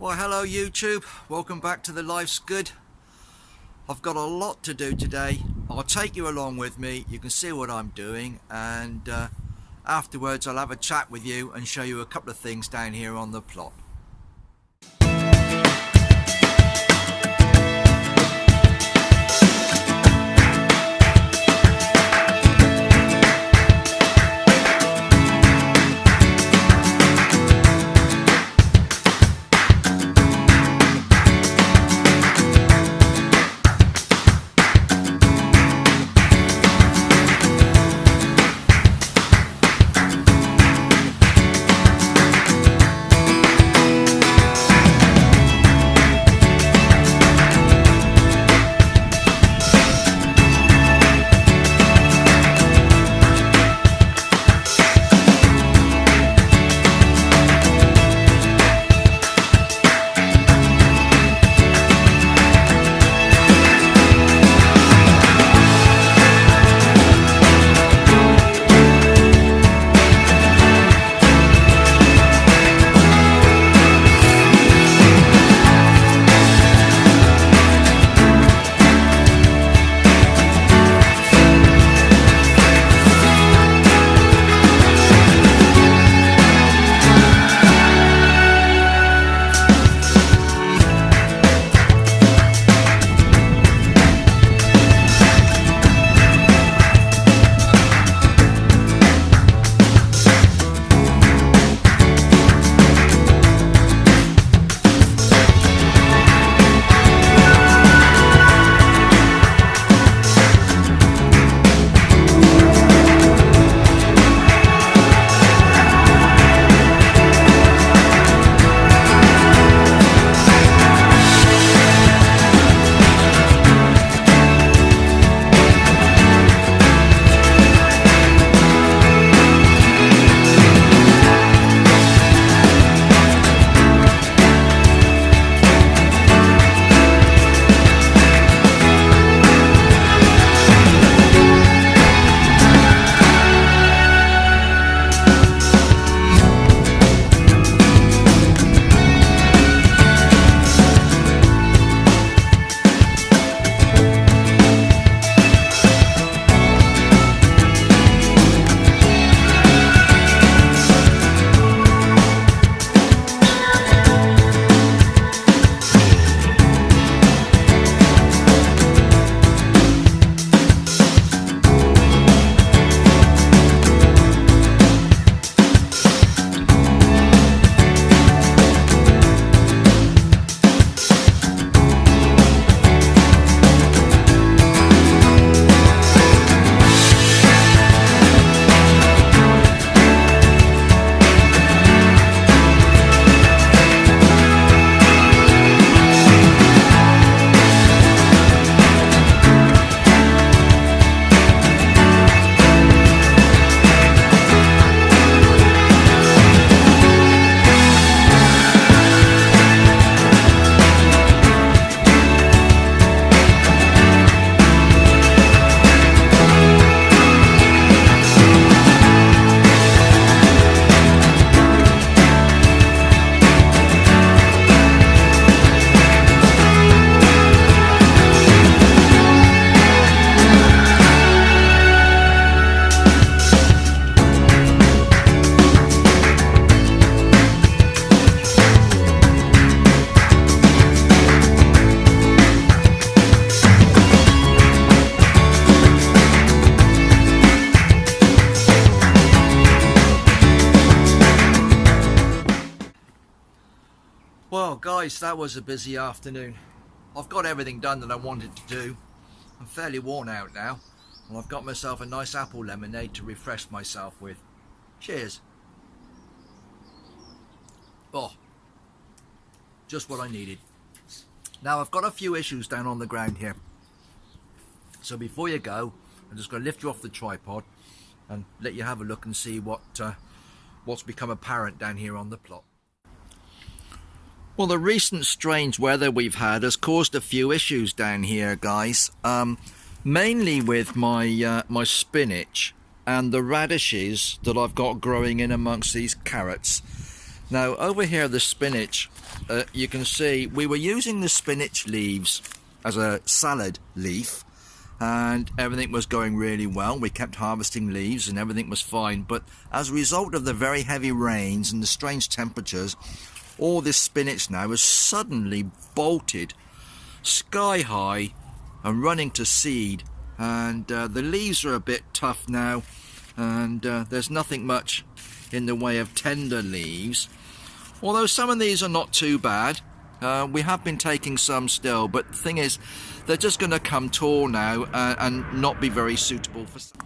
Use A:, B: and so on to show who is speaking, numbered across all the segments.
A: Well, hello YouTube, welcome back to the Life's Good. I've got a lot to do today. I'll take you along with me. You can see what I'm doing, and afterwards I'll have a chat with you and show you a couple of things down here on the plot. Well guys, that was a busy afternoon. I've got everything done that I wanted to do. I'm fairly worn out now, and I've got myself a nice apple lemonade to refresh myself with. Cheers. Oh, just what I needed. Now I've got a few issues down on the ground here. So before you go, I'm just going to lift you off the tripod and let you have a look and see what's become apparent down here on the plot. Well, the recent strange weather we've had has caused a few issues down here, guys. Mainly with my my spinach and the radishes that I've got growing in amongst these carrots. Now over here, the spinach, you can see we were using the spinach leaves as a salad leaf, and everything was going really well. We kept harvesting leaves and everything was fine, but as a result of the very heavy rains and the strange temperatures, all this spinach now is suddenly bolted sky high and running to seed, and the leaves are a bit tough now, and there's nothing much in the way of tender leaves, although some of these are not too bad. We have been taking some still, but the thing is, they're just going to come tall now and not be very suitable for some.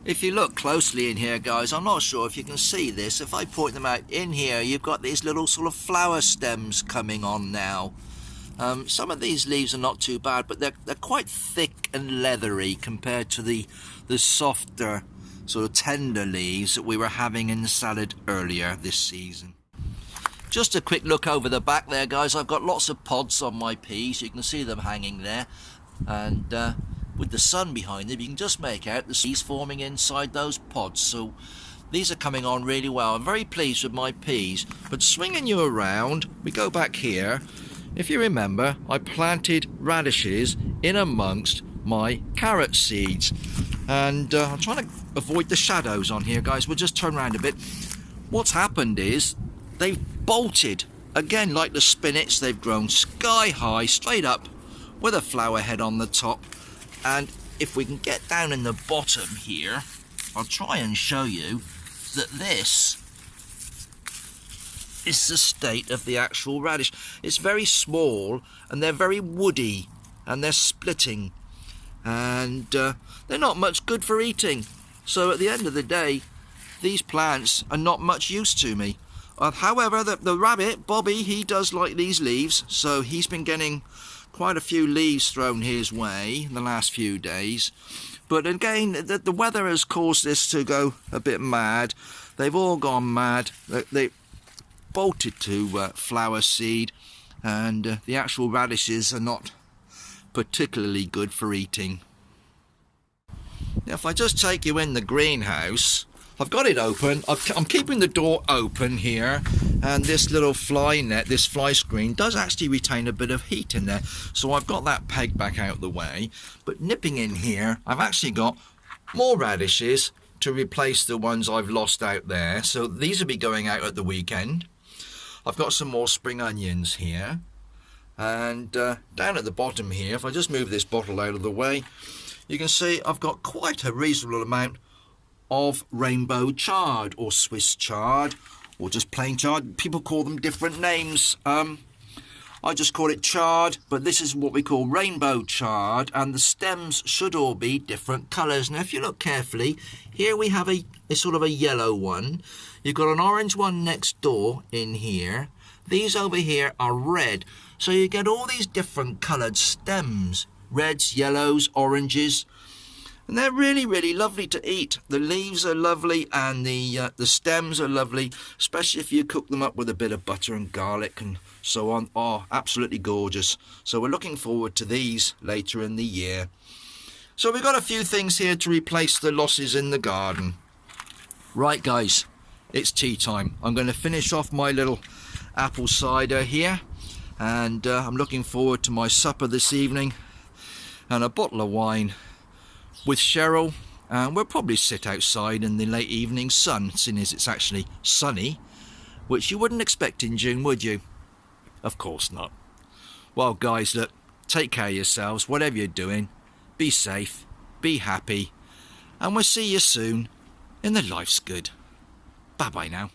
A: If you look closely in here, guys, I'm not sure if you can see this. If I point them out in here, you've got these little sort of flower stems coming on now. Some of these leaves are not too bad, but they're quite thick and leathery compared to the softer, sort of tender leaves that we were having in the salad earlier this season. Just a quick look over the back there, guys. I've got lots of pods on my peas. You can see them hanging there, and with the sun behind them, you can just make out the seeds forming inside those pods. So these are coming on really well. I'm very pleased with my peas. But swinging you around, we go back here. If you remember, I planted radishes in amongst my carrot seeds, and I'm trying to avoid the shadows on here, guys. We'll just turn around a bit. What's happened is they've bolted again, like the spinach. They've grown sky high, straight up, with a flower head on the top. And if we can get down in the bottom here, I'll try and show you that this is the state of the actual radish. It's very small, and they're very woody, and they're splitting, and they're not much good for eating. So at the end of the day, these plants are not much use to me. However, the rabbit, Bobby, he does like these leaves, so he's been getting quite a few leaves thrown his way in the last few days. But again, the weather has caused this to go a bit mad. They've all gone mad. They bolted to flower seed, and the actual radishes are not particularly good for eating. Now, if I just take you in the greenhouse, I've got it open. I'm keeping the door open here, and this little fly net, this fly screen, does actually retain a bit of heat in there. So I've got that pegged back out the way. But nipping in here, I've actually got more radishes to replace the ones I've lost out there. So these will be going out at the weekend. I've got some more spring onions here. And down at the bottom here, if I just move this bottle out of the way, you can see I've got quite a reasonable amount of rainbow chard, or Swiss chard, or just plain chard. People call them different names. I just call it chard, but this is what we call rainbow chard, and the stems should all be different colours. Now, if you look carefully, here we have a sort of a yellow one. You've got an orange one next door in here. These over here are red. So you get all these different coloured stems. Reds, yellows, oranges. And they're really, really lovely to eat. The leaves are lovely, and the stems are lovely, especially if you cook them up with a bit of butter and garlic and so on. Oh, absolutely gorgeous. So we're looking forward to these later in the year. So we've got a few things here to replace the losses in the garden. Right, guys, it's tea time. I'm going to finish off my little apple cider here, and I'm looking forward to my supper this evening and a bottle of wine with Cheryl, and we'll probably sit outside in the late evening sun, seeing as it's actually sunny, which you wouldn't expect in June, would you? Of course not. Well, guys, look, take care of yourselves, whatever you're doing. Be safe, be happy, and we'll see you soon in the Life's Good. Bye-bye now.